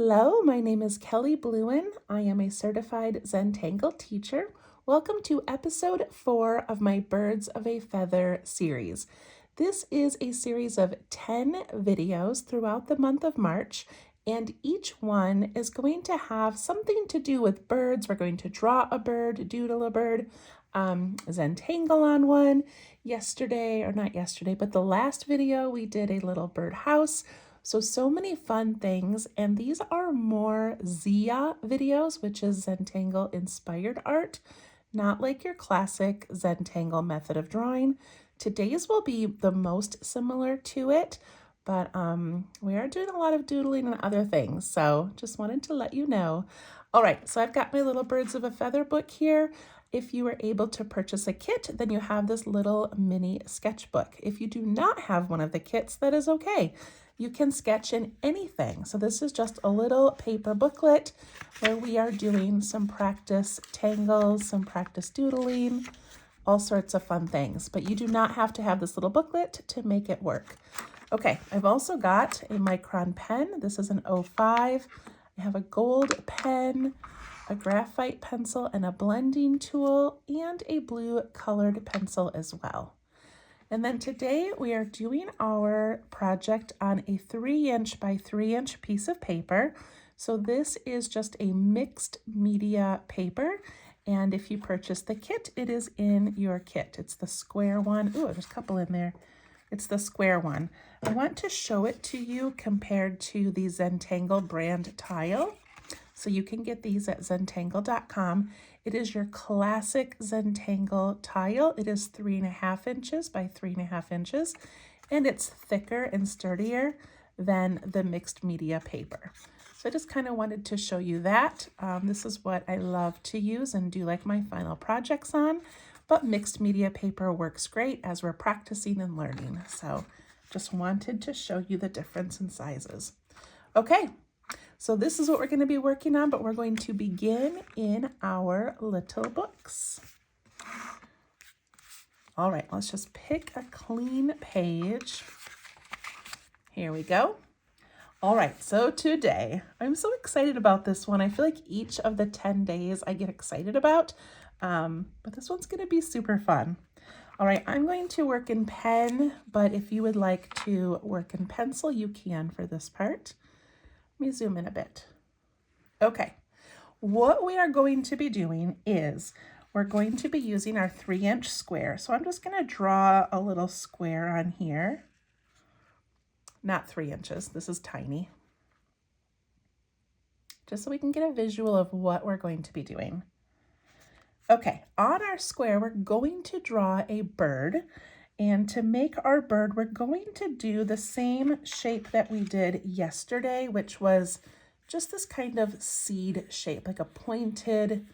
Hello, my name is Kelly Bluen. I am a certified Zentangle teacher. Welcome to episode 4 of my Birds of a Feather series. This is a series of 10 videos throughout the month of March, and each one is going to have something to do with birds. We're going to draw a bird, doodle a bird, Zentangle on one. But the last video we did a little bird house. So many fun things, and these are more Zia videos, which is Zentangle inspired art, not like your classic Zentangle method of drawing. Today's will be the most similar to it, but we are doing a lot of doodling and other things, so just wanted to let you know. All right, so I've got my little Birds of a Feather book here. If you were able to purchase a kit, then you have this little mini sketchbook. If you do not have one of the kits, that is okay. You can sketch in anything. So this is just a little paper booklet where we are doing some practice tangles, some practice doodling, all sorts of fun things. But you do not have to have this little booklet to make it work. Okay, I've also got a micron pen. This is an 05. I have a gold pen, a graphite pencil, and a blending tool, and a blue colored pencil as well. And then today we are doing our project on a 3" by 3" piece of paper. So this is just a mixed media paper. And if you purchase the kit, it is in your kit. It's the square one. Ooh, there's a couple in there. It's the square one. I want to show it to you compared to the Zentangle brand tile. So you can get these at zentangle.com. It is your classic Zentangle tile. It is 3.5 inches by 3.5 inches, and it's thicker and sturdier than the mixed media paper. So I just kind of wanted to show you that. This is what I love to use and do like my final projects on, but mixed media paper works great as we're practicing and learning. So just wanted to show you the difference in sizes. Okay. So this is what we're going to be working on, but we're going to begin in our little books. All right, let's just pick a clean page. Here we go. All right, so today, I'm so excited about this one. I feel like each of the 10 days I get excited about, but this one's going to be super fun. All right, I'm going to work in pen, but if you would like to work in pencil, you can for this part. Let me zoom in a bit. Okay, what we are going to be doing is we're going to be using our 3" square. So I'm just going to draw a little square on here. Not 3 inches, this is tiny. Just so we can get a visual of what we're going to be doing. Okay, on our square, we're going to draw a bird. And to make our bird, we're going to do the same shape that we did yesterday, which was just this kind of seed shape, like a pointed,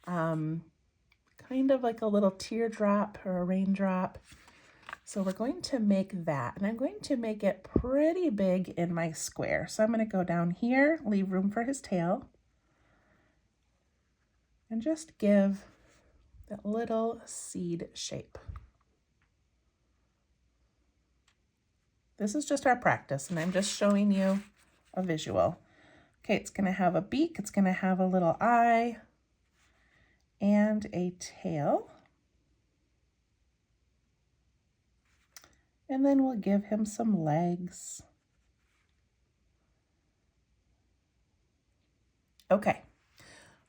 kind of like a little teardrop or a raindrop. So we're going to make that, and I'm going to make it pretty big in my square. So I'm going to go down here, leave room for his tail, and just give that little seed shape. This is just our practice, and I'm just showing you a visual. Okay, it's going to have a beak, it's going to have a little eye, and a tail. And then we'll give him some legs. Okay,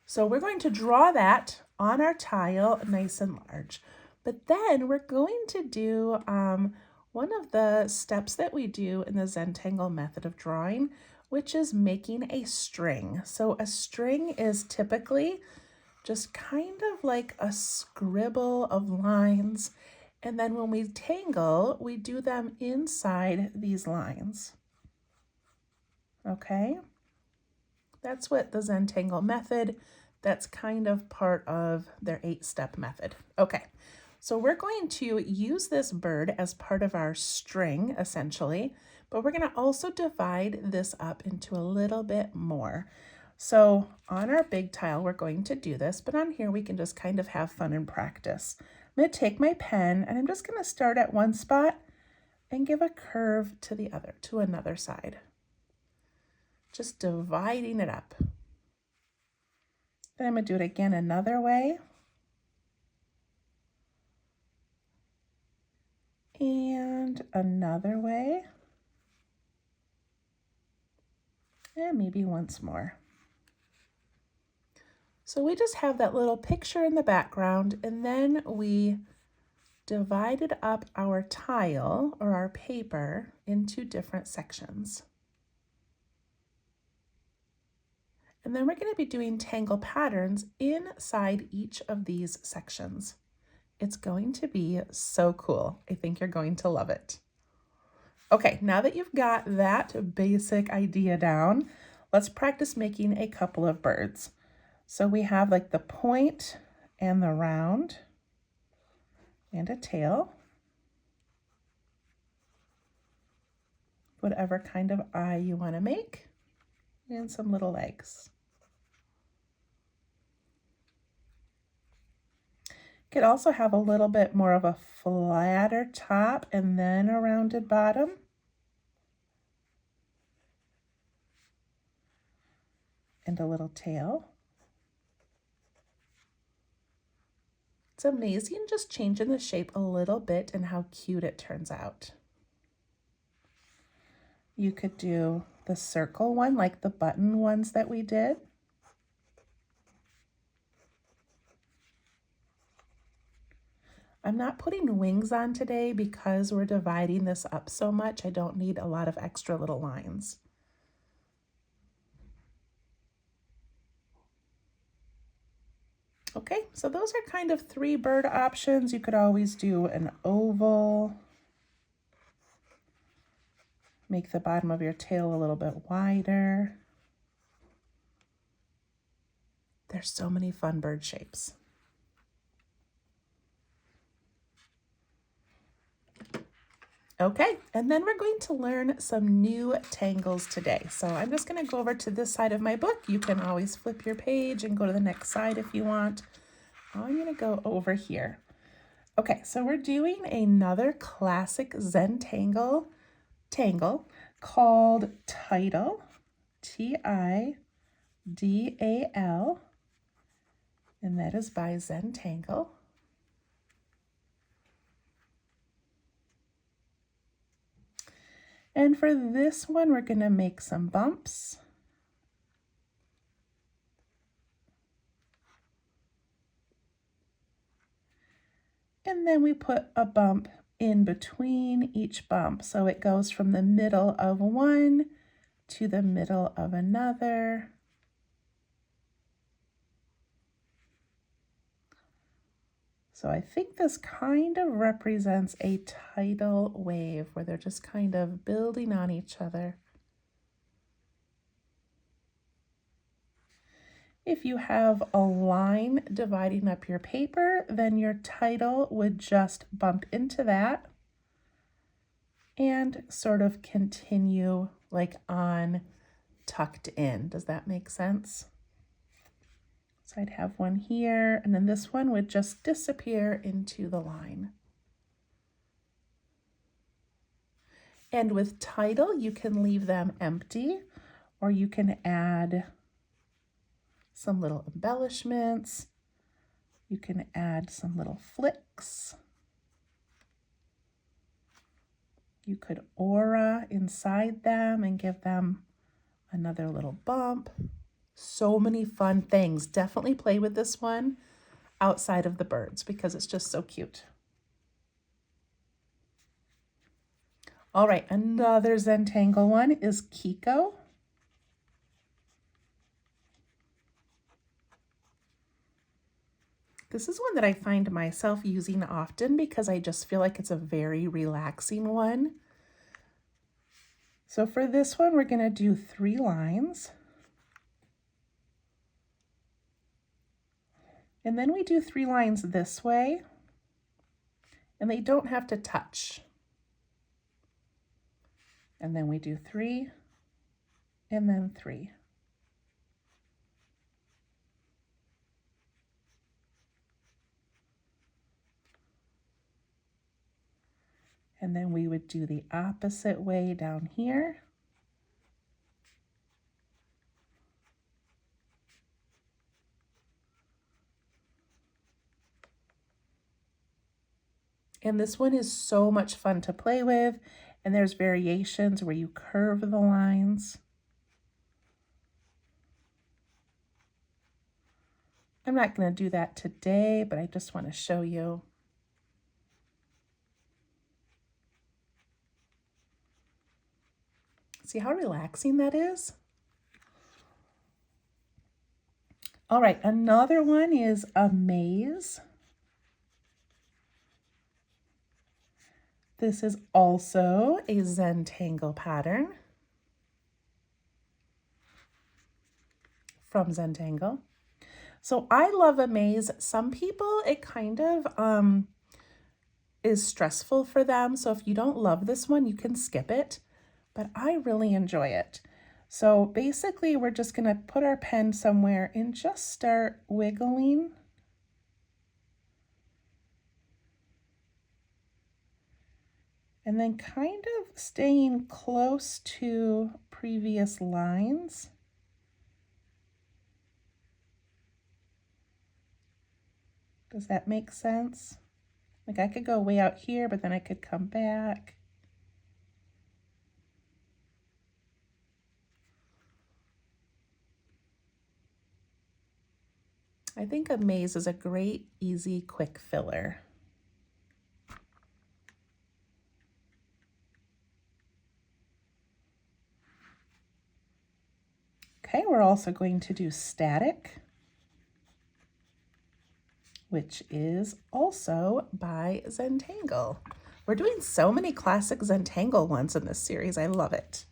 so we're going to draw that on our tile nice and large. But then we're going to do one of the steps that we do in the Zentangle method of drawing, which is making a string. So a string is typically just kind of like a scribble of lines. And then when we tangle, we do them inside these lines. Okay? That's what the Zentangle method, that's kind of part of their 8-step method. Okay. So we're going to use this bird as part of our string, essentially, but we're going to also divide this up into a little bit more. So on our big tile, we're going to do this, but on here we can just kind of have fun and practice. I'm going to take my pen, and I'm just going to start at one spot and give a curve to the other, to another side. just dividing it up. Then I'm going to do it again another way. And another way. And maybe once more. So we just have that little picture in the background, and then we divided up our tile or our paper into different sections. And then we're going to be doing tangle patterns inside each of these sections. It's going to be so cool. I think you're going to love it. Okay, now that you've got that basic idea down, let's practice making a couple of birds. So we have like the point and the round and a tail. Whatever kind of eye you want to make, and some little legs. Could also have a little bit more of a flatter top and then a rounded bottom. And a little tail. It's amazing just changing the shape a little bit and how cute it turns out. You could do the circle one like the button ones that we did. I'm not putting wings on today because we're dividing this up so much. I don't need a lot of extra little lines. Okay, so those are kind of 3 bird options. You could always do an oval. Make the bottom of your tail a little bit wider. There's so many fun bird shapes. Okay, and then we're going to learn some new tangles today. So I'm just going to go over to this side of my book. You can always flip your page and go to the next side if you want. I'm going to go over here. Okay, so we're doing another classic Zentangle tangle called Tidal, Tidal, and that is by Zentangle. And for this one, we're going to make some bumps. And then we put a bump in between each bump. So it goes from the middle of one to the middle of another. So I think this kind of represents a tidal wave where they're just kind of building on each other. If you have a line dividing up your paper, then your tidal would just bump into that and sort of continue like on tucked in. Does that make sense? So I'd have one here, and then this one would just disappear into the line. And with tidal, you can leave them empty, or you can add some little embellishments. You can add some little flicks. You could aura inside them and give them another little bump. So many fun things. Definitely play with this one outside of the birds because it's just so cute. All right, another Zentangle one is Kiko. This is one that I find myself using often because I just feel like it's a very relaxing one. So for this one, we're going to do 3 lines. And then we do 3 lines this way, and they don't have to touch. And then we do 3, and then 3. And then we would do the opposite way down here. And this one is so much fun to play with. And there's variations where you curve the lines. I'm not going to do that today, but I just want to show you. See how relaxing that is? All right, another one is a maze. This is also a Zentangle pattern from Zentangle. So I love a maze. Some people, it kind of is stressful for them. So if you don't love this one, you can skip it, but I really enjoy it. So basically we're just gonna put our pen somewhere and just start wiggling. And then kind of staying close to previous lines. Does that make sense? Like I could go way out here, but then I could come back. I think a maze is a great, easy, quick filler. Okay, we're also going to do static, which is also by Zentangle. We're doing so many classic Zentangle ones in this series. I love it.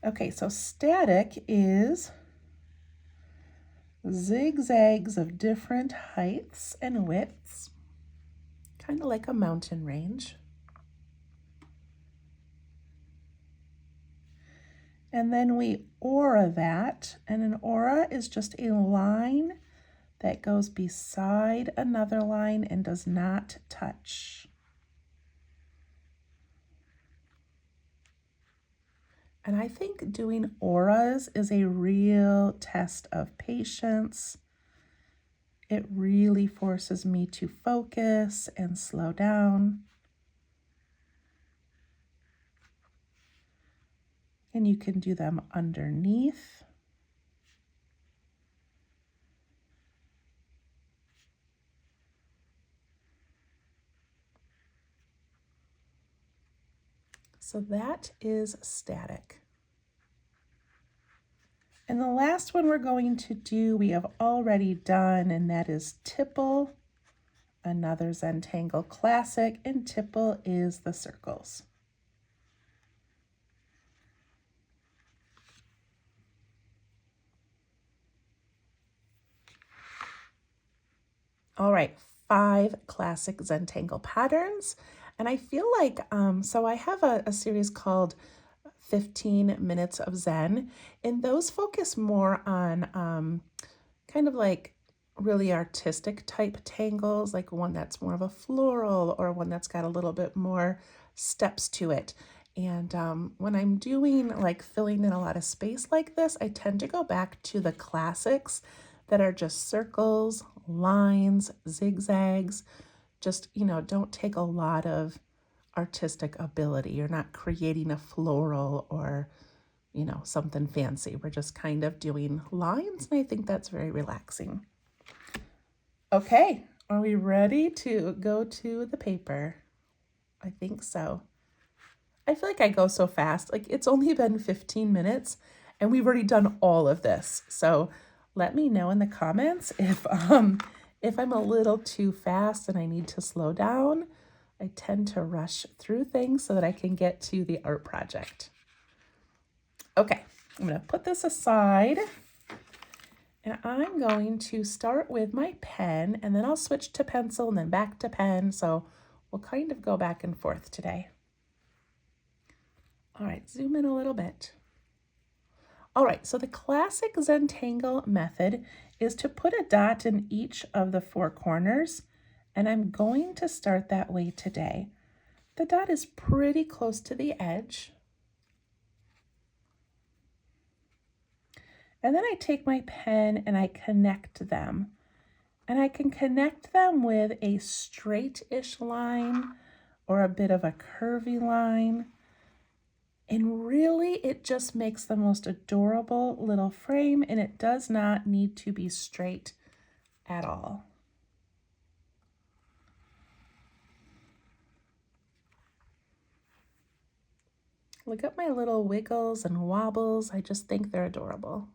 Okay, so static is zigzags of different heights and widths, kind of like a mountain range. And then we aura that, and an aura is just a line that goes beside another line and does not touch. And I think doing auras is a real test of patience. It really forces me to focus and slow down. And you can do them underneath. So that is static. And the last one we're going to do, we have already done, and that is tipple, another Zentangle classic, and tipple is the circles. All right, 5 classic Zentangle patterns. And I feel like, so I have a series called 15 Minutes of Zen, and those focus more on kind of like really artistic type tangles, like one that's more of a floral or one that's got a little bit more steps to it. And when I'm doing like filling in a lot of space like this, I tend to go back to the classics that are just circles, lines, zigzags, just, you know, don't take a lot of artistic ability. You're not creating a floral or, you know, something fancy. We're just kind of doing lines, and I think that's very relaxing. Okay, are we ready to go to the paper? I think so. I feel like I go so fast. Like it's only been 15 minutes and we've already done all of this. So let me know in the comments if I'm a little too fast and I need to slow down. I tend to rush through things so that I can get to the art project. Okay, I'm going to put this aside and I'm going to start with my pen, and then I'll switch to pencil and then back to pen. So we'll kind of go back and forth today. All right, zoom in a little bit. All right, so the classic Zentangle method is to put a dot in each of the 4 corners, and I'm going to start that way today. The dot is pretty close to the edge. And then I take my pen and I connect them. And I can connect them with a straight-ish line or a bit of a curvy line. And really, it just makes the most adorable little frame, and it does not need to be straight at all. Look at my little wiggles and wobbles. I just think they're adorable.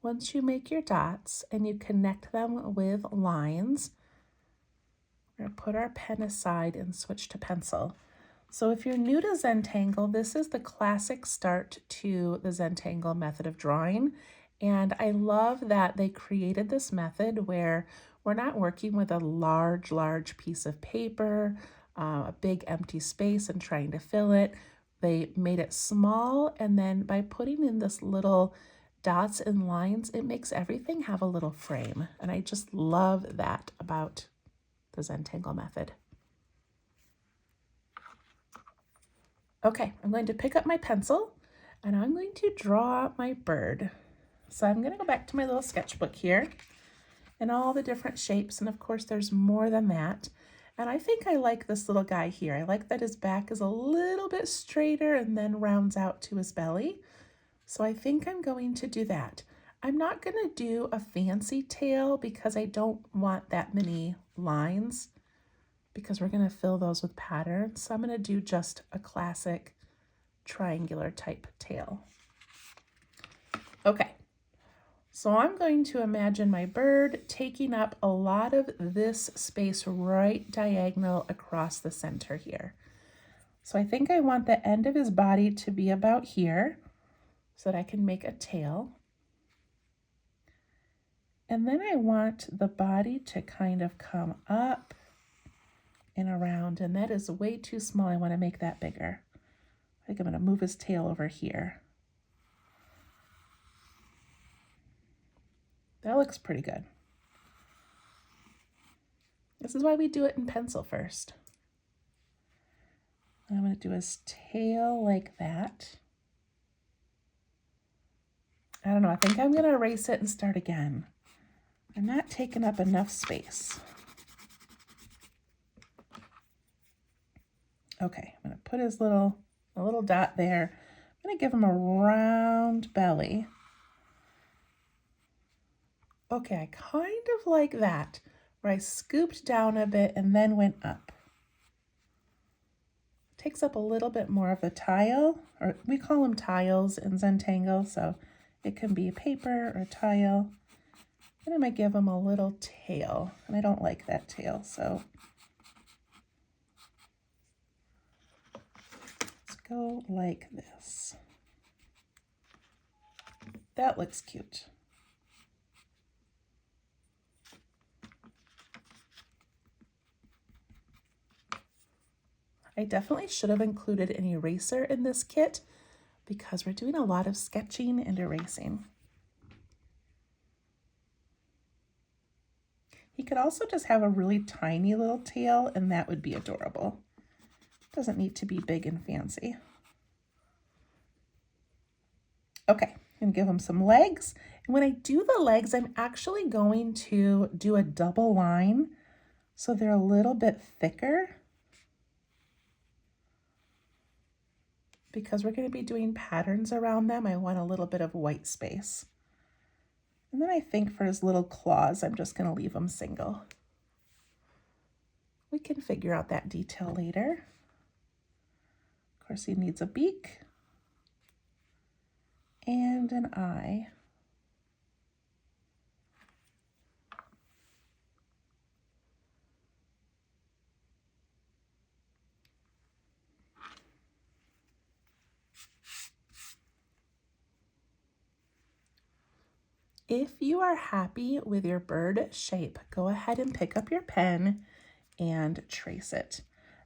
Once you make your dots and you connect them with lines, we're going to put our pen aside and switch to pencil. So if you're new to Zentangle, this is the classic start to the Zentangle method of drawing. And I love that they created this method where we're not working with a large piece of paper, a big empty space and trying to fill it. They made it small, and then by putting in this little dots and lines, it makes everything have a little frame. And I just love that about the Zentangle method. Okay, I'm going to pick up my pencil and I'm going to draw my bird. So I'm going to go back to my little sketchbook here and all the different shapes. And of course, there's more than that. And I think I like this little guy here. I like that his back is a little bit straighter and then rounds out to his belly. So I think I'm going to do that. I'm not going to do a fancy tail because I don't want that many lines, because we're going to fill those with patterns. So I'm going to do just a classic triangular type tail. Okay, so I'm going to imagine my bird taking up a lot of this space right diagonal across the center here. So I think I want the end of his body to be about here so that I can make a tail. And then I want the body to kind of come up and around, and that is way too small. I want to make that bigger. I think I'm going to move his tail over here. That looks pretty good. This is why we do it in pencil first. And I'm going to do his tail like that. I don't know, I think I'm going to erase it and start again. I'm not taking up enough space. Okay, I'm going to put his little dot there. I'm going to give him a round belly. Okay, I kind of like that, where I scooped down a bit and then went up. Takes up a little bit more of the tile, or we call them tiles in Zentangle, so it can be paper or tile. And I'm going to give him a little tail, and I don't like that tail, so let's go like this. That looks cute. I definitely should have included an eraser in this kit because we're doing a lot of sketching and erasing. He could also just have a really tiny little tail, and that would be adorable. Doesn't need to be big and fancy. Okay, I'm gonna give him some legs. And when I do the legs, I'm actually going to do a double line so they're a little bit thicker, because we're going to be doing patterns around them. I want a little bit of white space. And then I think for his little claws, I'm just going to leave them single. We can figure out that detail later. Of course, he needs a beak and an eye. If you are happy with your bird shape, go ahead and pick up your pen and trace it.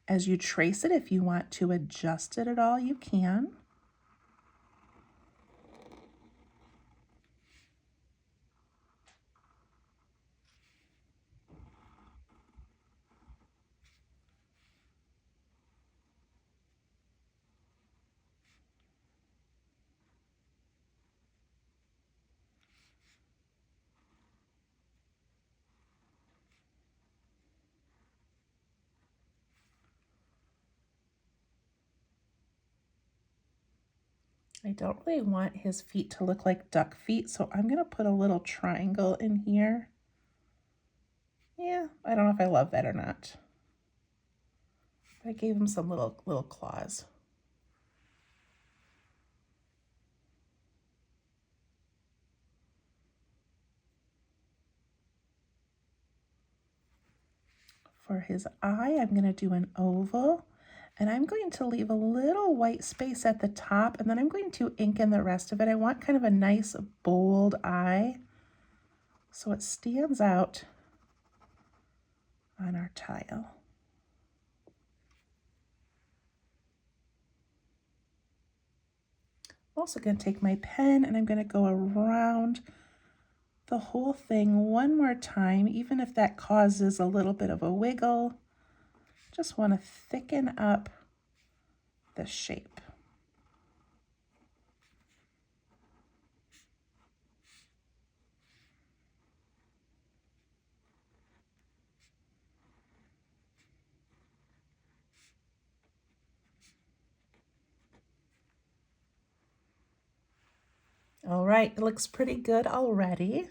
As you trace it, if you want to adjust it at all, you can. I don't really want his feet to look like duck feet, so I'm going to put a little triangle in here. Yeah, I don't know if I love that or not. I gave him some little claws. For his eye, I'm going to do an oval, and I'm going to leave a little white space at the top, and then I'm going to ink in the rest of it. I want kind of a nice bold eye so it stands out on our tile. I'm also going to take my pen and I'm going to go around the whole thing one more time, even if that causes a little bit of a wiggle. Just want to thicken up the shape. All right, it looks pretty good already.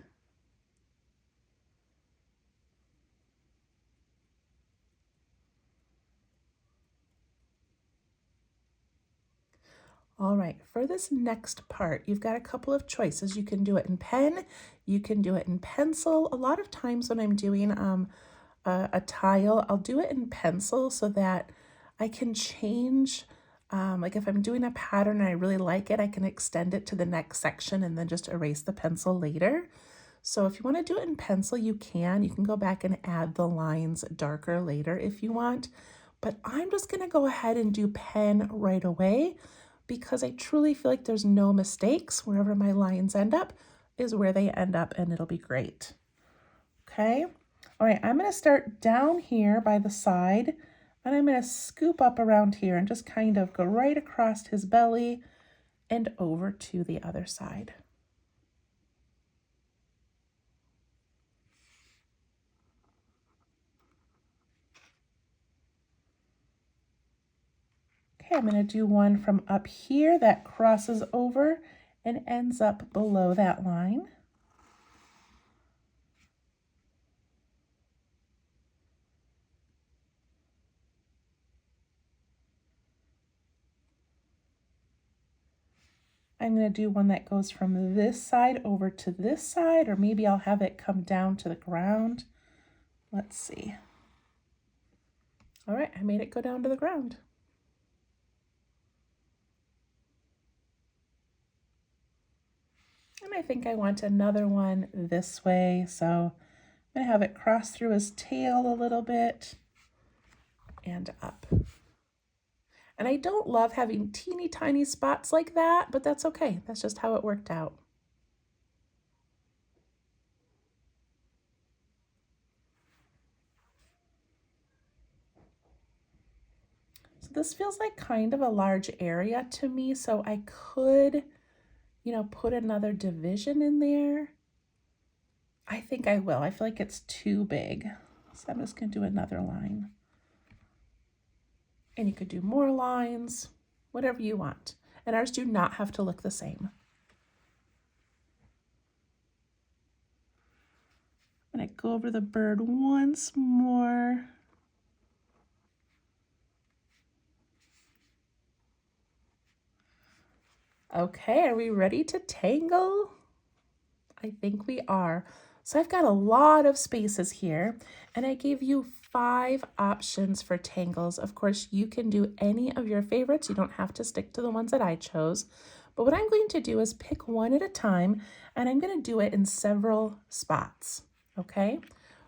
All right, for this next part, you've got a couple of choices. You can do it in pen, you can do it in pencil. A lot of times when I'm doing a tile, I'll do it in pencil so that I can change, like if I'm doing a pattern and I really like it, I can extend it to the next section and then just erase the pencil later. So if you want to do it in pencil, you can. You can go back and add the lines darker later if you want. But I'm just going to go ahead and do pen right away because I truly feel like there's no mistakes. Wherever my lines end up is where they end up, and it'll be great. Okay. All right, I'm going to start down here by the side, and I'm going to scoop up around here and just kind of go right across his belly and over to the other side. Okay, I'm going to do one from up here that crosses over and ends up below that line. I'm going to do one that goes from this side over to this side, or maybe I'll have it come down to the ground. Let's see. All right, I made it go down to the ground. And I think I want another one this way, so I'm going to have it cross through his tail a little bit and up. And I don't love having teeny tiny spots like that, but that's okay. That's just how it worked out. So this feels like kind of a large area to me, so I could, put another division in there. I think I will. I feel like it's too big. So I'm just going to do another line. And you could do more lines, whatever you want. And ours do not have to look the same. I'm going to go over the bird once more. Okay, are we ready to tangle? I think we are. So I've got a lot of spaces here, and I gave you 5 options for tangles. Of course, you can do any of your favorites. You don't have to stick to the ones that I chose. But what I'm going to do is pick one at a time, and I'm going to do it in several spots, okay?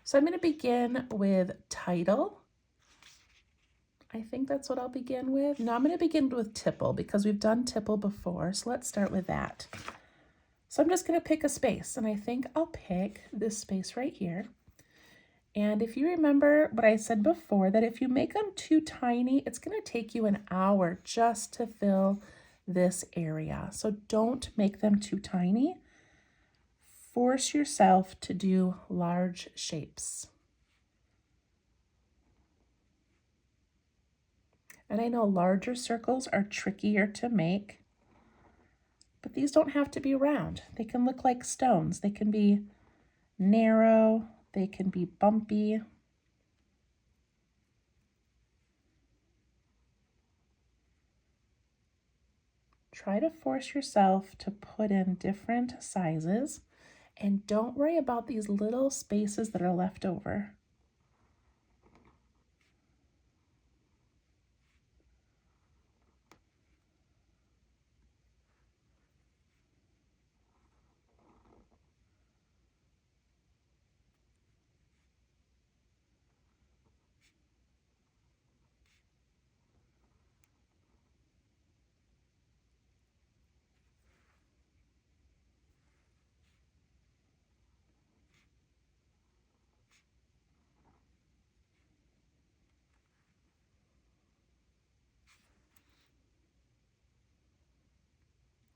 So I'm going to begin with title. I think that's what I'll begin with. No, I'm going to begin with tipple because we've done tipple before, so let's start with that. So I'm just going to pick a space, and I think I'll pick this space right here. And if you remember what I said before, that if you make them too tiny, it's going to take you an hour just to fill this area. So don't make them too tiny. Force yourself to do large shapes. And I know larger circles are trickier to make. But these don't have to be round. They can look like stones. They can be narrow, they can be bumpy. Try to force yourself to put in different sizes, and don't worry about these little spaces that are left over.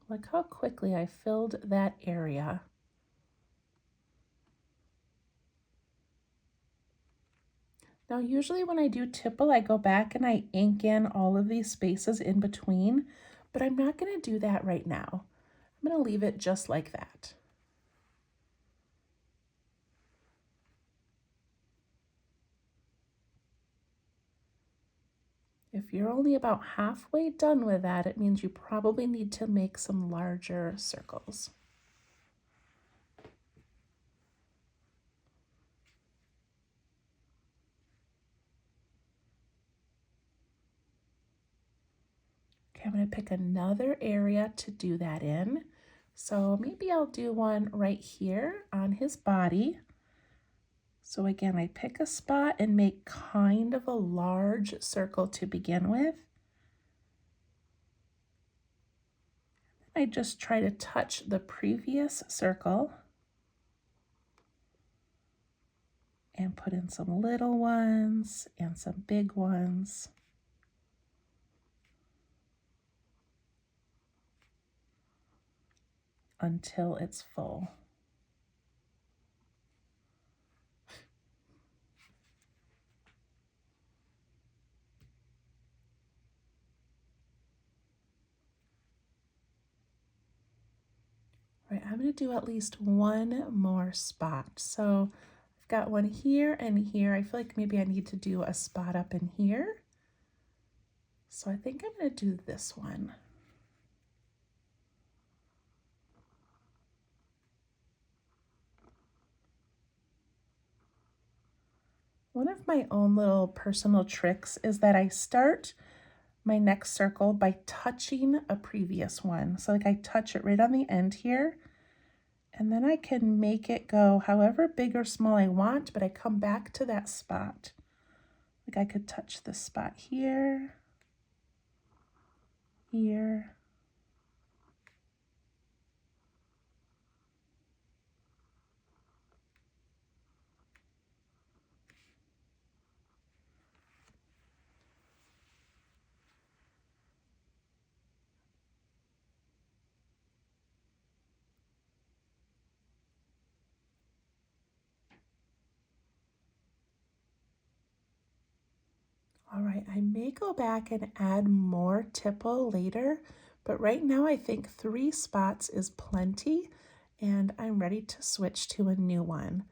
Look how quickly I filled that area. Now, usually when I do tipple, I go back and I ink in all of these spaces in between, but I'm not going to do that right now. I'm going to leave it just like that. If you're only about halfway done with that, it means you probably need to make some larger circles. Okay, I'm going to pick another area to do that in. So maybe I'll do one right here on his body. So again, I pick a spot and make kind of a large circle to begin with. I just try to touch the previous circle and put in some little ones and some big ones. Until it's full. All right, I'm going to do at least one more spot. So I've got one here and here. I feel like maybe I need to do a spot up in here. So I think I'm going to do this one. One of my own little personal tricks is that I start my next circle by touching a previous one. So like I touch it right on the end here, and then I can make it go however big or small I want, but I come back to that spot. Like I could touch this spot here, here. All right, I may go back and add more tipple later, but right now I think 3 spots is plenty, and I'm ready to switch to a new one.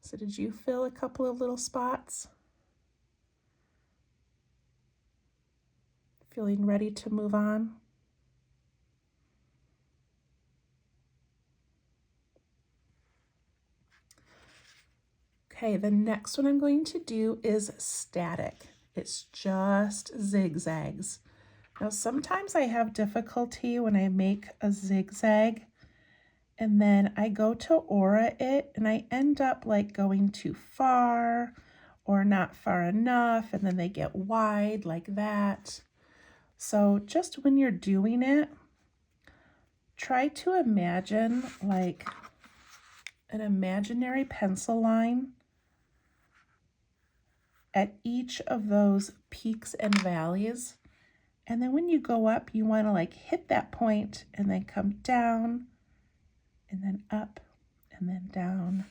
So did you fill a couple of little spots? Feeling ready to move on? Okay, the next one I'm going to do is static. It's just zigzags. Now, sometimes I have difficulty when I make a zigzag and then I go to aura it and I end up like going too far or not far enough, and then they get wide like that. So just when you're doing it, try to imagine like an imaginary pencil line at each of those peaks and valleys. And then when you go up, you want to like hit that point and then come down and then up and then down.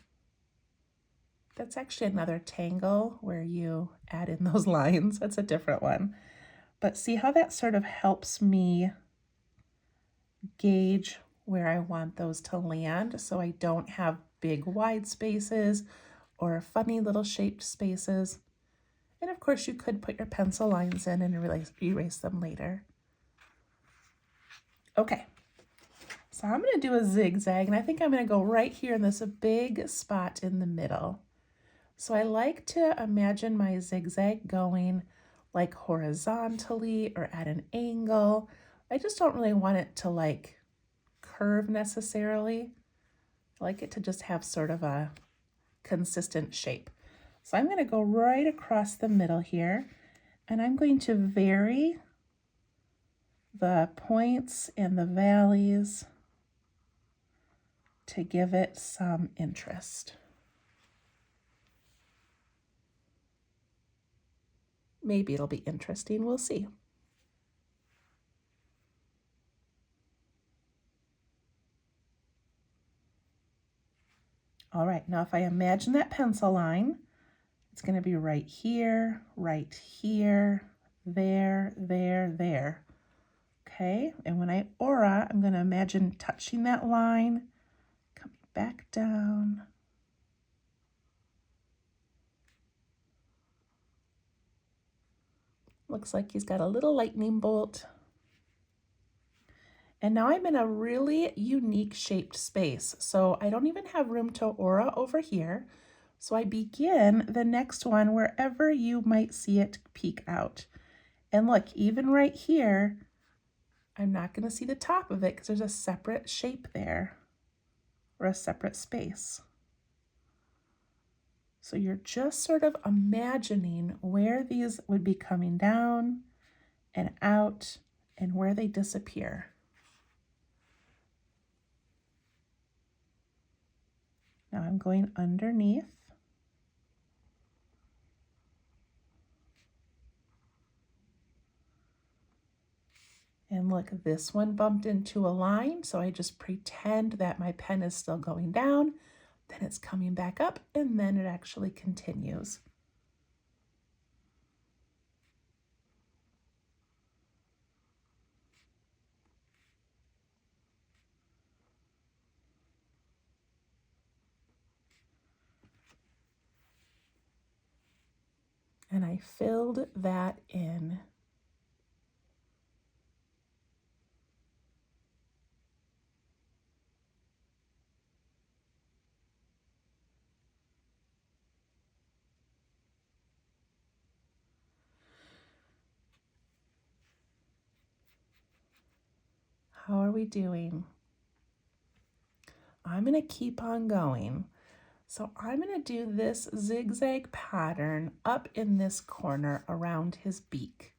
That's actually another tangle where you add in those lines. That's a different one. But see how that sort of helps me gauge where I want those to land so I don't have big wide spaces or funny little shaped spaces. And of course you could put your pencil lines in and erase them later. Okay, so I'm going to do a zigzag, and I think I'm going to go right here in this big spot in the middle. So I like to imagine my zigzag going like horizontally or at an angle. I just don't really want it to like curve necessarily. I like it to just have sort of a consistent shape. So I'm going to go right across the middle here, and I'm going to vary the points and the valleys to give it some interest. Maybe it'll be interesting, we'll see. All right, now if I imagine that pencil line, it's going to be right here, there, there. Okay, and when I aura, I'm going to imagine touching that line, coming back down. Looks like he's got a little lightning bolt. And now I'm in a really unique shaped space. So I don't even have room to aura over here. So I begin the next one wherever you might see it peek out. And look, even right here, I'm not going to see the top of it because there's a separate shape there, or a separate space. So you're just sort of imagining where these would be coming down and out and where they disappear. Now I'm going underneath. And look, this one bumped into a line, so I just pretend that my pen is still going down, then it's coming back up, and then it actually continues. And I filled that in. How are we doing? I'm going to keep on going. So I'm going to do this zigzag pattern up in this corner around his beak.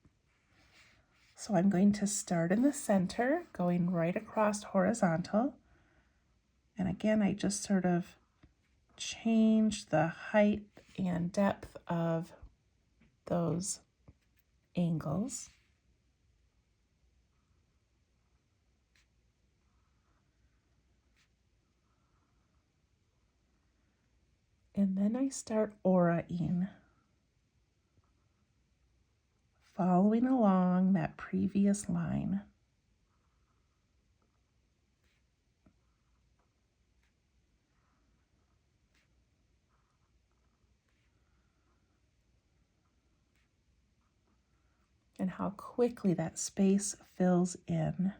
So I'm going to start in the center, going right across horizontal. And again, I just sort of change the height and depth of those angles. And then I start auraing, following along that previous line. And how quickly that space fills in.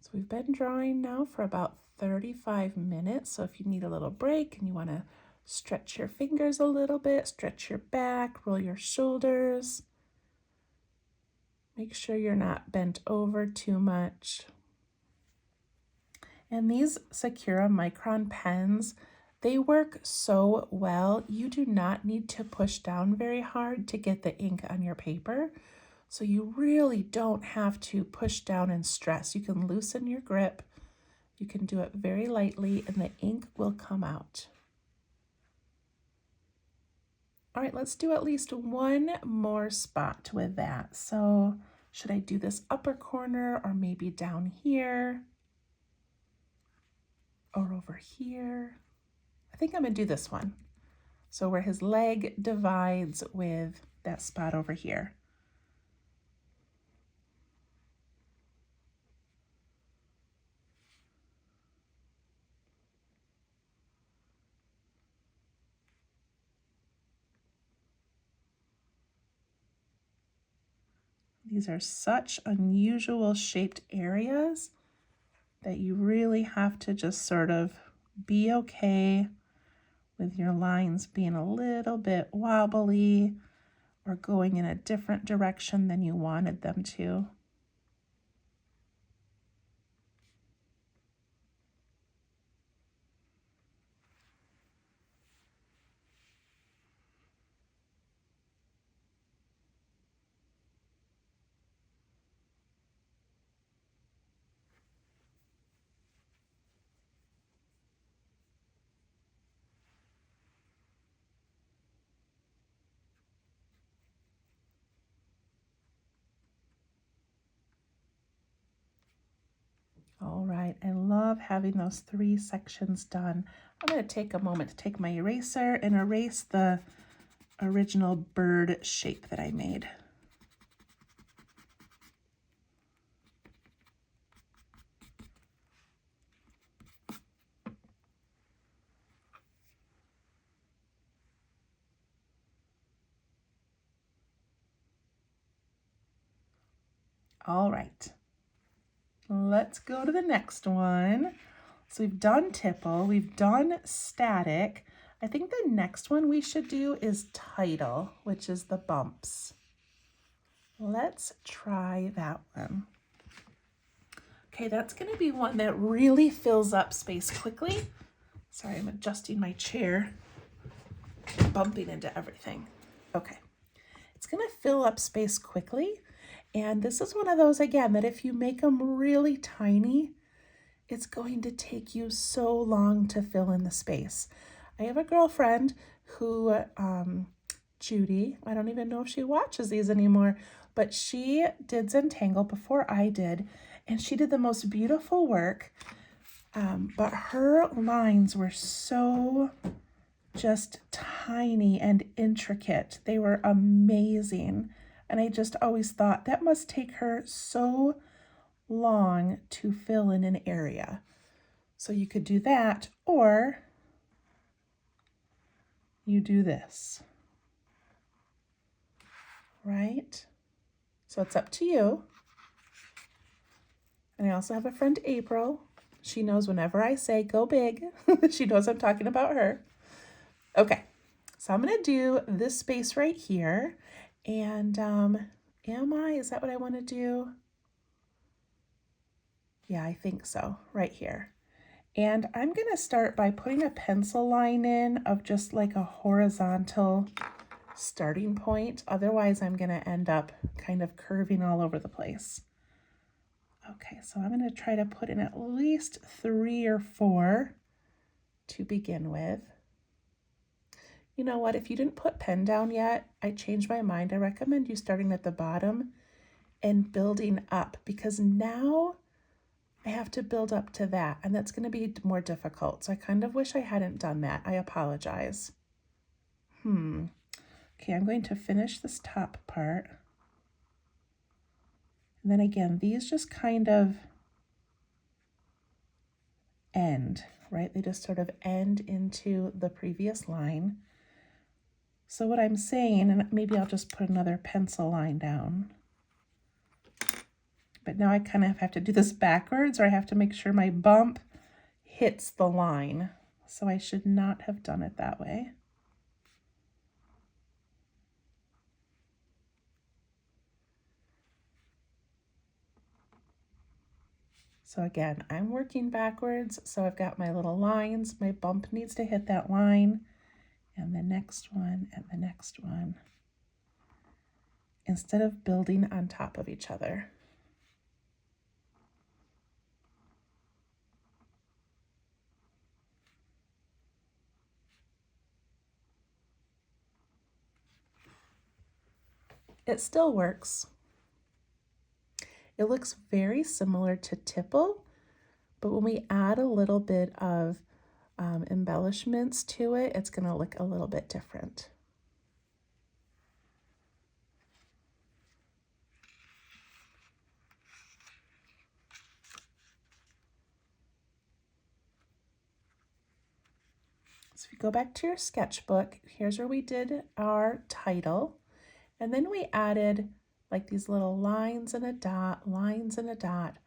So we've been drawing now for about 35 minutes. So if you need a little break and you want to stretch your fingers a little bit, stretch your back, roll your shoulders. Make sure you're not bent over too much. And these Sakura Micron pens, they work so well. You do not need to push down very hard to get the ink on your paper. So you really don't have to push down and stress. You can loosen your grip. You can do it very lightly and the ink will come out. All right, let's do at least one more spot with that. So should I do this upper corner or maybe down here or over here? I think I'm gonna do this one. So where his leg divides with that spot over here. These are such unusual shaped areas that you really have to just sort of be okay with your lines being a little bit wobbly or going in a different direction than you wanted them to. All right, I love having those 3 sections done. I'm going to take a moment to take my eraser and erase the original bird shape that I made. All right, let's go to the next one. So we've done tipple, we've done static. I think the next one we should do is tidal, which is the bumps. Let's try that one. Okay, that's going to be one that really fills up space quickly. Sorry, I'm adjusting my chair, bumping into everything. Okay, it's going to fill up space quickly. And this is one of those, again, that if you make them really tiny, it's going to take you so long to fill in the space. I have a girlfriend who, Judy, I don't even know if she watches these anymore, but she did Zentangle before I did, and she did the most beautiful work, but her lines were so just tiny and intricate. They were amazing, and I just always thought that must take her so long to fill in an area. So you could do that, or you do this, right? So it's up to you. And I also have a friend, April. She knows whenever I say go big, she knows I'm talking about her. Okay, so I'm gonna do this space right here. And is that what I wanna do? Yeah, I think so, right here. And I'm gonna start by putting a pencil line in of just like a horizontal starting point. Otherwise, I'm gonna end up kind of curving all over the place. Okay, so I'm gonna try to put in at least 3 or 4 to begin with. You know what, if you didn't put pen down yet, I changed my mind. I recommend you starting at the bottom and building up, because now I have to build up to that, and that's gonna be more difficult. So I kind of wish I hadn't done that. I apologize. Okay, I'm going to finish this top part. And then again, these just kind of end, right? They just sort of end into the previous line. So what I'm saying, and maybe I'll just put another pencil line down. But now I kind of have to do this backwards, or I have to make sure my bump hits the line. So I should not have done it that way. So again, I'm working backwards. So I've got my little lines. My bump needs to hit that line, and the next one, and the next one. instead of building on top of each other. It still works. It looks very similar to tipple, but when we add a little bit of embellishments to it, it's going to look a little bit different. So if you go back to your sketchbook, here's where we did our title, and then we added like these little lines and a dot, lines and a dot,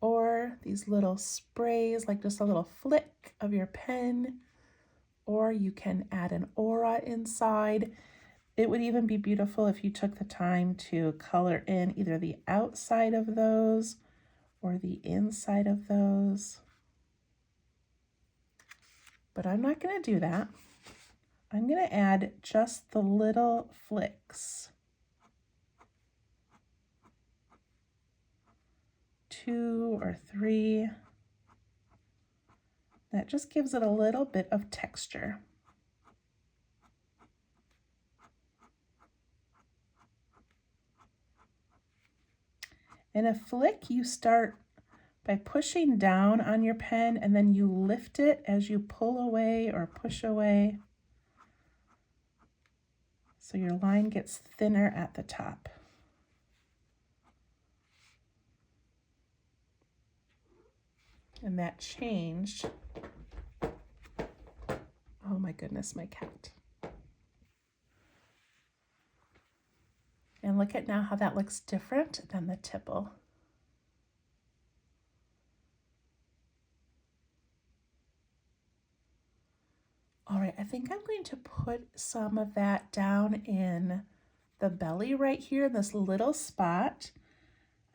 or these little sprays, like just a little flick of your pen, or you can add an aura inside. It would even be beautiful if you took the time to color in either the outside of those or the inside of those. But I'm not going to do that. I'm going to add just the little flicks. 2 or 3. That just gives it a little bit of texture. In a flick, you start by pushing down on your pen and then you lift it as you pull away or push away. So your line gets thinner at the top. And that changed. Oh my goodness, my cat. And look at now how that looks different than the tipple. All right, I think I'm going to put some of that down in the belly right here in this little spot.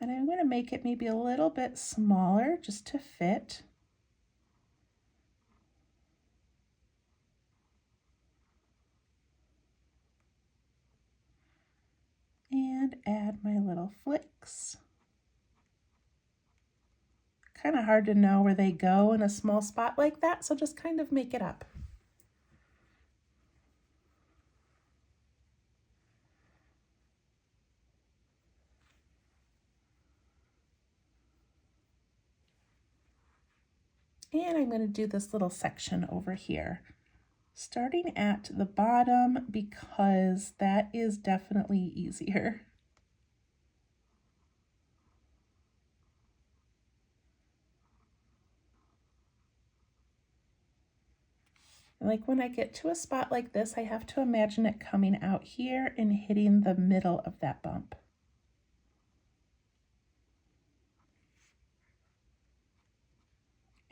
And I'm going to make it maybe a little bit smaller just to fit. And add my little flicks. Kind of hard to know where they go in a small spot like that, so just kind of make it up. And I'm going to do this little section over here, starting at the bottom because that is definitely easier. Like when I get to a spot like this, I have to imagine it coming out here and hitting the middle of that bump.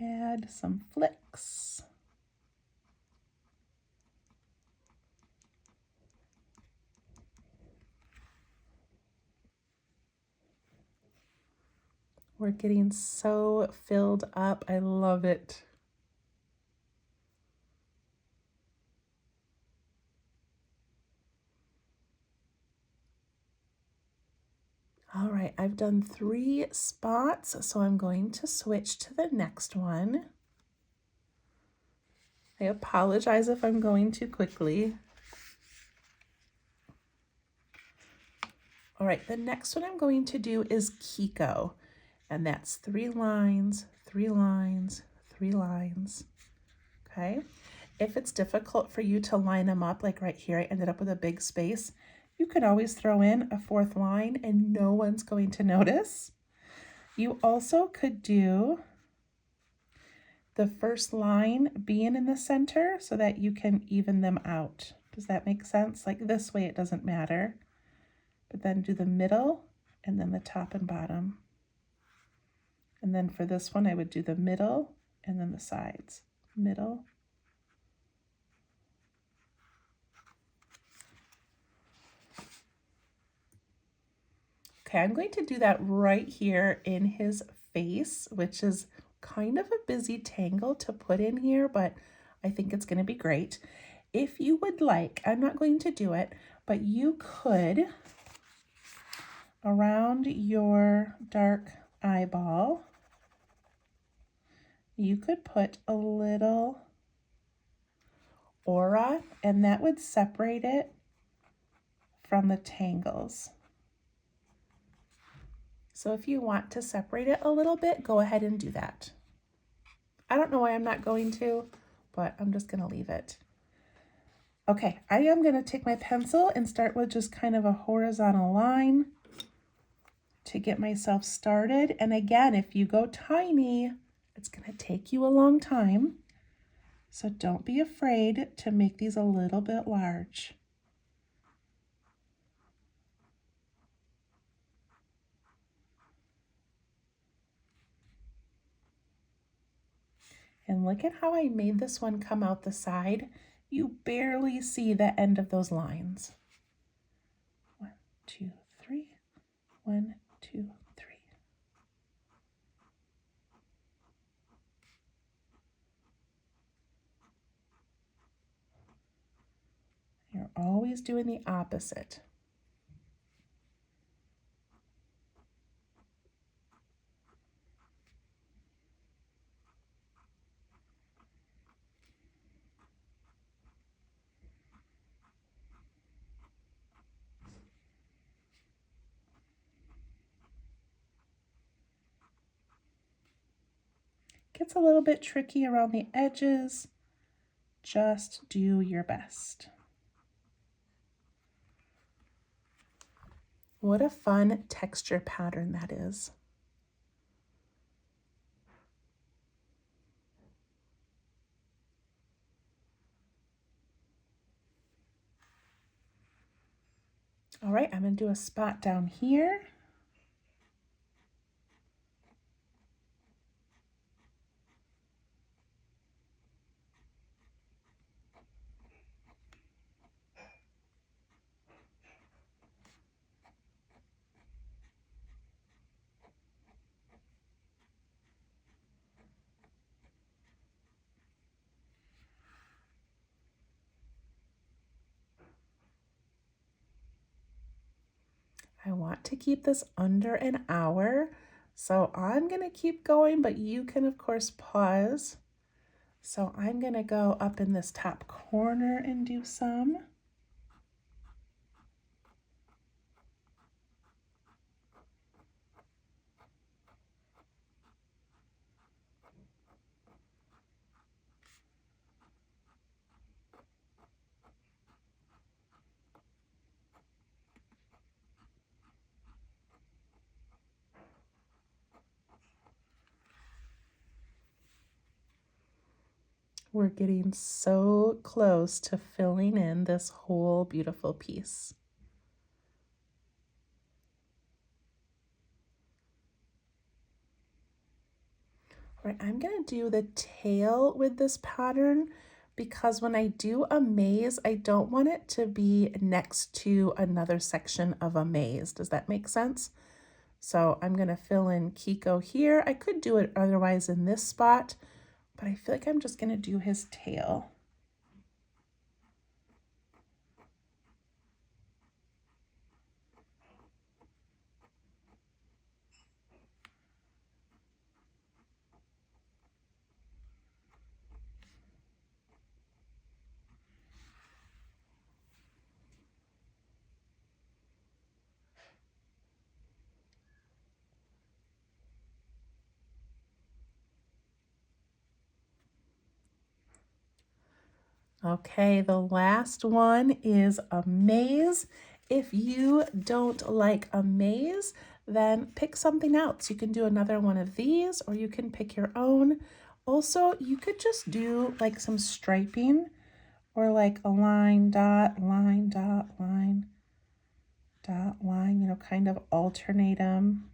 Add some flicks. We're getting so filled up. I love it. All right, I've done 3 spots, so I'm going to switch to the next one. I apologize if I'm going too quickly. All right, the next one I'm going to do is Kiko, and that's 3 lines, 3 lines, 3 lines, okay? If it's difficult for you to line them up, like right here, I ended up with a big space, you could always throw in a 4th line and no one's going to notice. You also could do the first line being in the center so that you can even them out. Does that make sense? Like this way it doesn't matter. But then do the middle and then the top and bottom. And then for this one I would do the middle and then the sides. Middle. Okay, I'm going to do that right here in his face, which is kind of a busy tangle to put in here, but I think it's going to be great. If you would like, I'm not going to do it, but you could around your dark eyeball, you could put a little aura, and that would separate it from the tangles. So if you want to separate it a little bit, go ahead and do that. I don't know why I'm not going to, but I'm just going to leave it. Okay, I am going to take my pencil and start with just kind of a horizontal line to get myself started. And again, if you go tiny, it's going to take you a long time. So don't be afraid to make these a little bit large. And look at how I made this one come out the side. You barely see the end of those lines. 1, 2, 3. 1, 2, 3. You're always doing the opposite. Gets a little bit tricky around the edges. Just do your best. What a fun texture pattern that is. All right, I'm going to do a spot down here. I want to keep this under an hour, so I'm going to keep going, but you can, of course, pause. So I'm going to go up in this top corner and do some. We're getting so close to filling in this whole beautiful piece. All right, I'm going to do the tail with this pattern because when I do a maze, I don't want it to be next to another section of a maze. Does that make sense? So I'm going to fill in Kiko here. I could do it otherwise in this spot, but I feel like I'm just going to do his tail. Okay, the last one is a maze. If you don't like a maze, then pick something else. You can do another one of these, or you can pick your own. Also, you could just do like some striping, or like a line, dot, line, dot, line, dot, line, you know, kind of alternate them.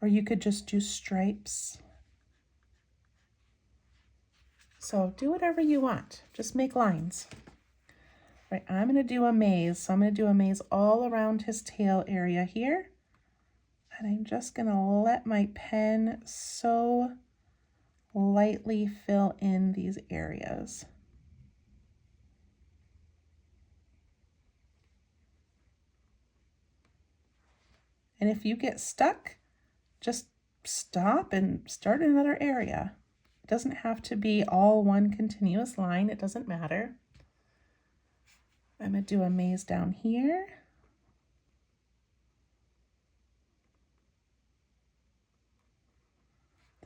Or you could just do stripes. So do whatever you want, just make lines. Right, I'm going to do a maze. So I'm going to do a maze all around his tail area here. And I'm just going to let my pen so lightly fill in these areas. And if you get stuck, just stop and start another area. It doesn't have to be all one continuous line. It doesn't matter. I'm going to do a maze down here.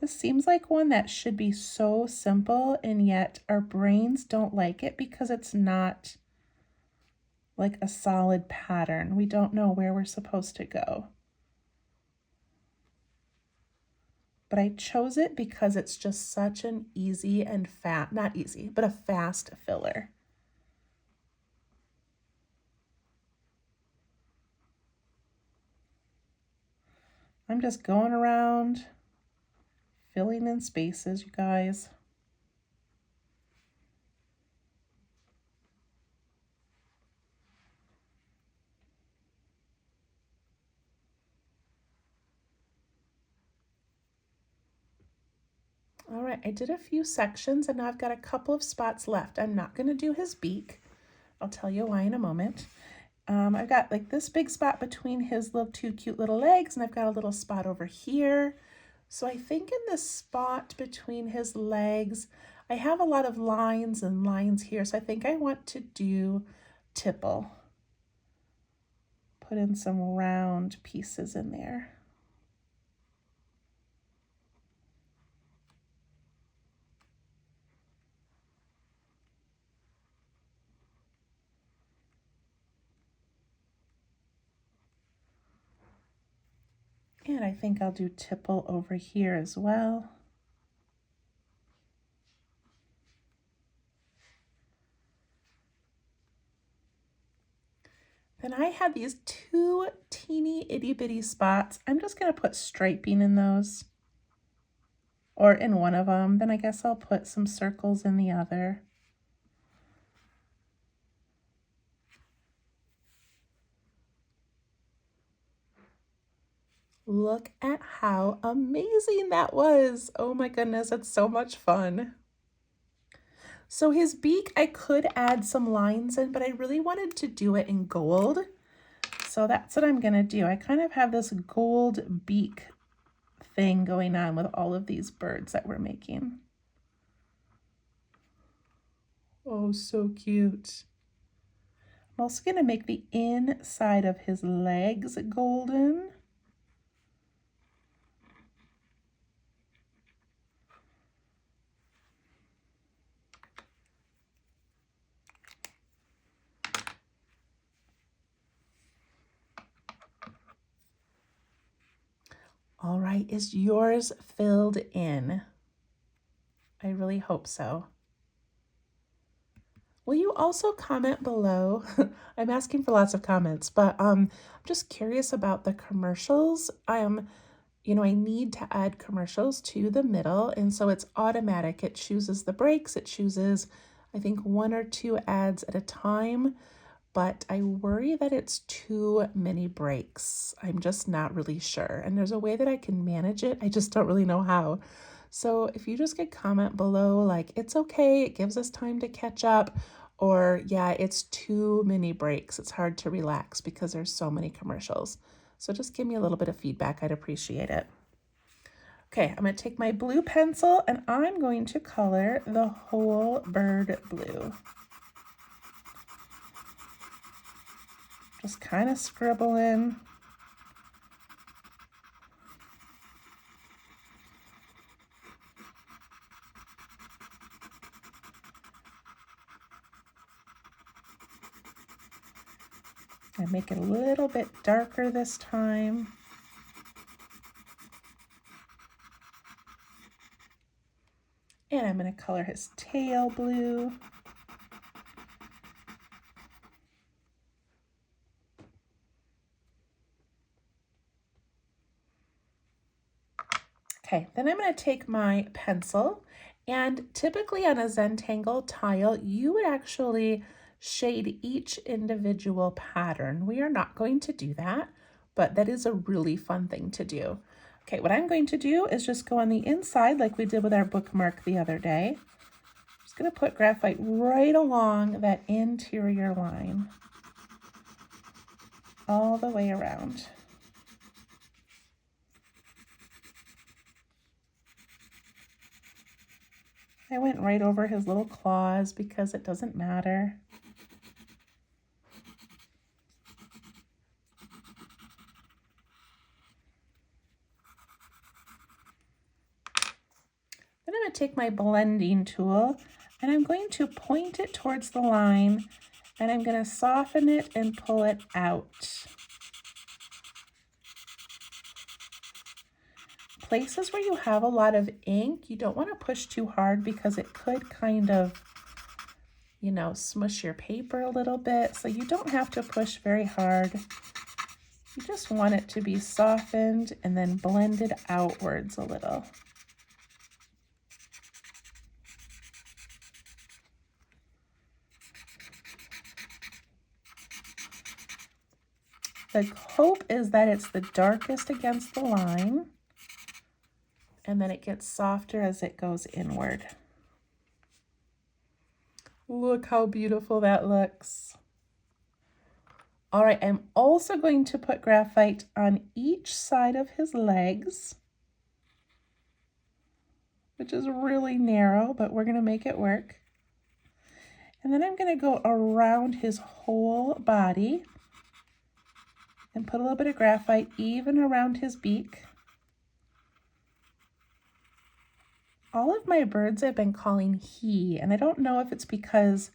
This seems like one that should be so simple, and yet our brains don't like it because it's not like a solid pattern. We don't know where we're supposed to go. But I chose it because it's just such an easy and not easy, but a fast filler. I'm just going around filling in spaces, you guys. All right, I did a few sections and now I've got a couple of spots left. I'm not going to do his beak. I'll tell you why in a moment. I've got like this big spot between his two cute little legs, and I've got a little spot over here. So I think in this spot between his legs, I have a lot of lines and lines here. So I think I want to do tipple. Put in some round pieces in there. And I think I'll do tipple over here as well. Then I have these two teeny itty bitty spots. I'm just going to put striping in those, or in one of them. Then I guess I'll put some circles in the other. Look at how amazing that was. Oh my goodness, it's so much fun. So his beak, I could add some lines in, but I really wanted to do it in gold. So that's what I'm gonna do. I kind of have this gold beak thing going on with all of these birds that we're making. Oh, so cute. I'm also gonna make the inside of his legs golden. All right, is yours filled in? I really hope so. Will you also comment below? I'm asking for lots of comments, but I'm just curious about the commercials. I need to add commercials to the middle, and so it's automatic. It chooses the breaks. It chooses, I think, 1 or 2 ads at a time, but I worry that it's too many breaks. I'm just not really sure, and there's a way that I can manage it. I just don't really know how. So if you just could comment below, like, it's okay, it gives us time to catch up, or yeah, it's too many breaks. It's hard to relax because there's so many commercials. So just give me a little bit of feedback. I'd appreciate it. Okay, I'm going to take my blue pencil and I'm going to color the whole bird blue. Just kind of scribble in. I make it a little bit darker this time. And I'm going to color his tail blue. Okay, then I'm going to take my pencil, and typically on a Zentangle tile, you would actually shade each individual pattern. We are not going to do that, but that is a really fun thing to do. Okay, what I'm going to do is just go on the inside like we did with our bookmark the other day. I'm just going to put graphite right along that interior line, all the way around. I went right over his little claws because it doesn't matter. Then I'm going to take my blending tool and I'm going to point it towards the line and I'm going to soften it and pull it out. Places where you have a lot of ink, you don't want to push too hard because it could kind of, you know, smush your paper a little bit. So you don't have to push very hard. You just want it to be softened and then blended outwards a little. The hope is that it's the darkest against the line, and then it gets softer as it goes inward. Look how beautiful that looks. All right, I'm also going to put graphite on each side of his legs, which is really narrow, but we're going to make it work. And then I'm going to go around his whole body and put a little bit of graphite even around his beak. All of my birds I've been calling he, and I don't know if it's because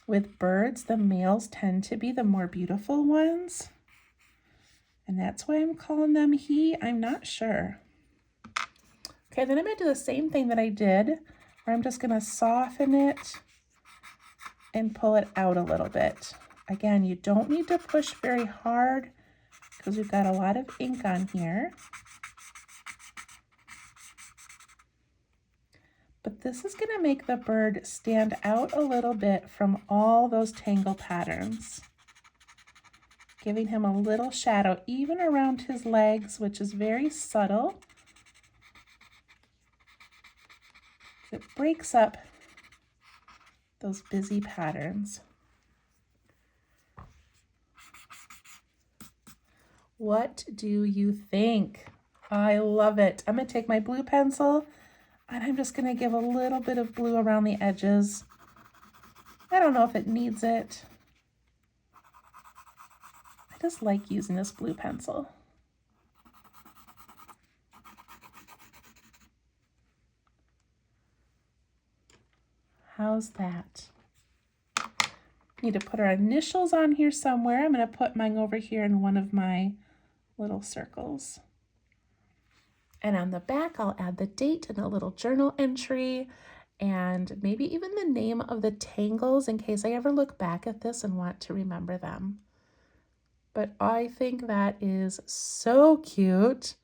with birds, the males tend to be the more beautiful ones, and that's why I'm calling them he. I'm not sure. Okay, then I'm going to do the same thing that I did, where I'm just going to soften it and pull it out a little bit. Again, you don't need to push very hard because we've got a lot of ink on here. But this is going to make the bird stand out a little bit from all those tangle patterns, giving him a little shadow even around his legs, which is very subtle. It breaks up those busy patterns. What do you think? I love it. I'm going to take my blue pencil and I'm just going to give a little bit of blue around the edges. I don't know if it needs it. I just like using this blue pencil. How's that? Need to put our initials on here somewhere. I'm going to put mine over here in one of my little circles. And on the back, I'll add the date and a little journal entry and maybe even the name of the tangles in case I ever look back at this and want to remember them. But I think that is so cute.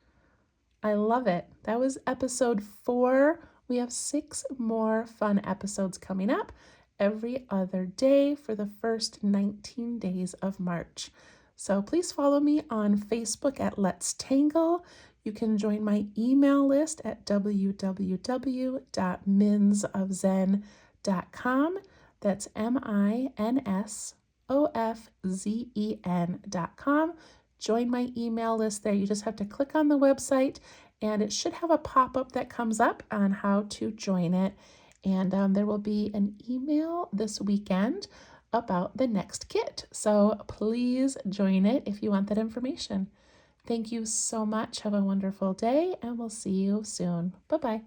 I love it. That was episode 4. We have 6 more fun episodes coming up every other day for the first 19 days of March. So please follow me on Facebook at Let's Tangle. You can join my email list at www.minsofzen.com. That's minsofzen.com. Join my email list there. You just have to click on the website and it should have a pop-up that comes up on how to join it. And there will be an email this weekend about the next kit. So please join it if you want that information. Thank you so much. Have a wonderful day, and we'll see you soon. Bye-bye.